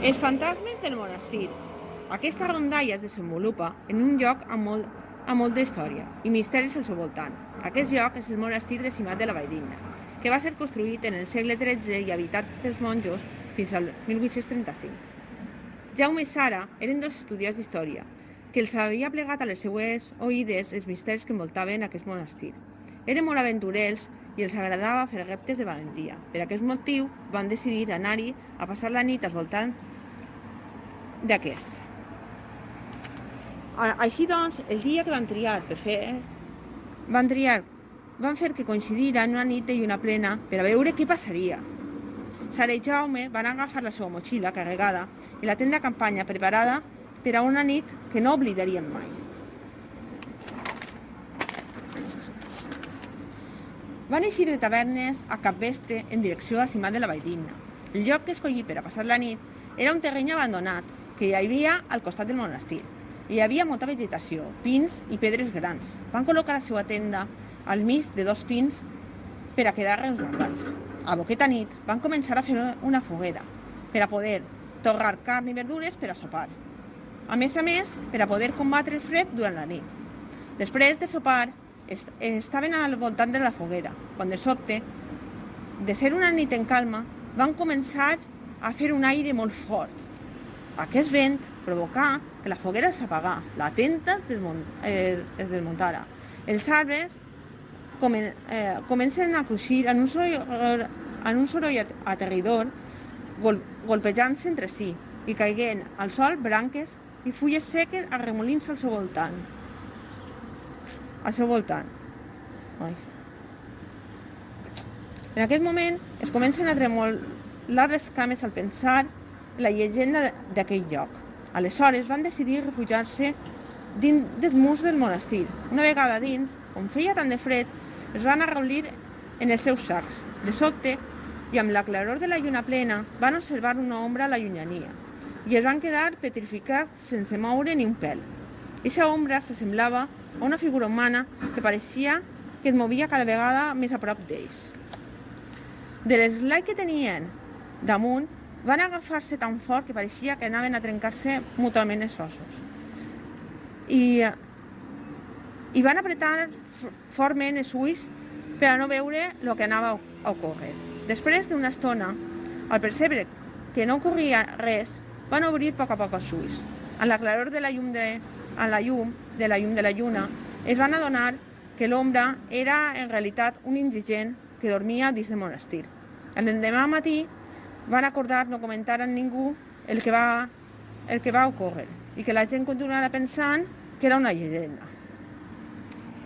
Els fantasmes del monestir. Aquesta rondalla es desenvolupa en un lloc amb molt d'història i misteris al seu voltant. Aquest lloc és el monestir de Simat de la Valldigna, que va ser construït en el segle XIII i habitat pels monjos fins al 1835. Jaume i Sara eren dos estudiants d'història, que els havia plegat a les seues oïdes els misteris que envoltaven aquest monestir. Eren molt aventurers i els agradava fer reptes de valentia. Per aquest motiu van decidir anar-hi a passar la nit al voltant d'aquest. Així doncs, el dia que van triar van fer que coincidira en una nit de lluna plena per a veure què passaria. Sara i Jaume van agafar la seva motxilla carregada i la tenda de campanya preparada per a una nit que no oblidarien mai. Van eixir de tavernes a capvespre en direcció a Simat de la Valldigna. El lloc que escollí per a passar la nit era un terreny abandonat que hi havia al costat del monestir. Hi havia molta vegetació, pins i pedres grans. Van col·locar la seva tenda al mig de dos pins per a quedar resguardats. A boqueta nit van començar a fer una foguera per a poder torrar carn i verdures per a sopar. A més, per a poder combatre el fred durant la nit. Després de sopar, estaven al voltant de la foguera, quan de sobte, de ser una nit en calma, van començar a fer un aire molt fort. Aquest vent provocà que la foguera s'apagà, la tenda es desmuntara. Els arbres comencen a cruixir en un soroll aterridor, golpejant-se entre si i caiguent al sol branques i fulles seques arremolint-se al seu voltant. En aquest moment es comencen a tremolar les cames al pensar en la llegenda d'aquell lloc. Aleshores van decidir refugiar-se dins dels murs del monestir. Una vegada dins, on feia tant de fred, es van arraulir en els seus sacs. De sobte, i amb la claror de la lluna plena, van observar una ombra a la llunyania i es van quedar petrificats sense moure ni un pèl. Aquesta ombra s'assemblava a una figura humana que pareixia que es movia cada vegada més a prop d'ells. De l'esglai que tenien damunt, van agafar-se tan fort que pareixia que anaven a trencar-se mútuament els ossos. I van apretar fortament els ulls per a no veure el que anava a ocórrer. Després d'una estona, al percebre que no ocorria res, van obrir a poc els ulls. En la claror de la llum de la lluna, es van adonar que l'ombra era en realitat un indigent que dormia dins del monestir. L'endemà matí van acordar no comentar a ningú el que va ocórrer i que la gent continuara pensant que era una llegenda.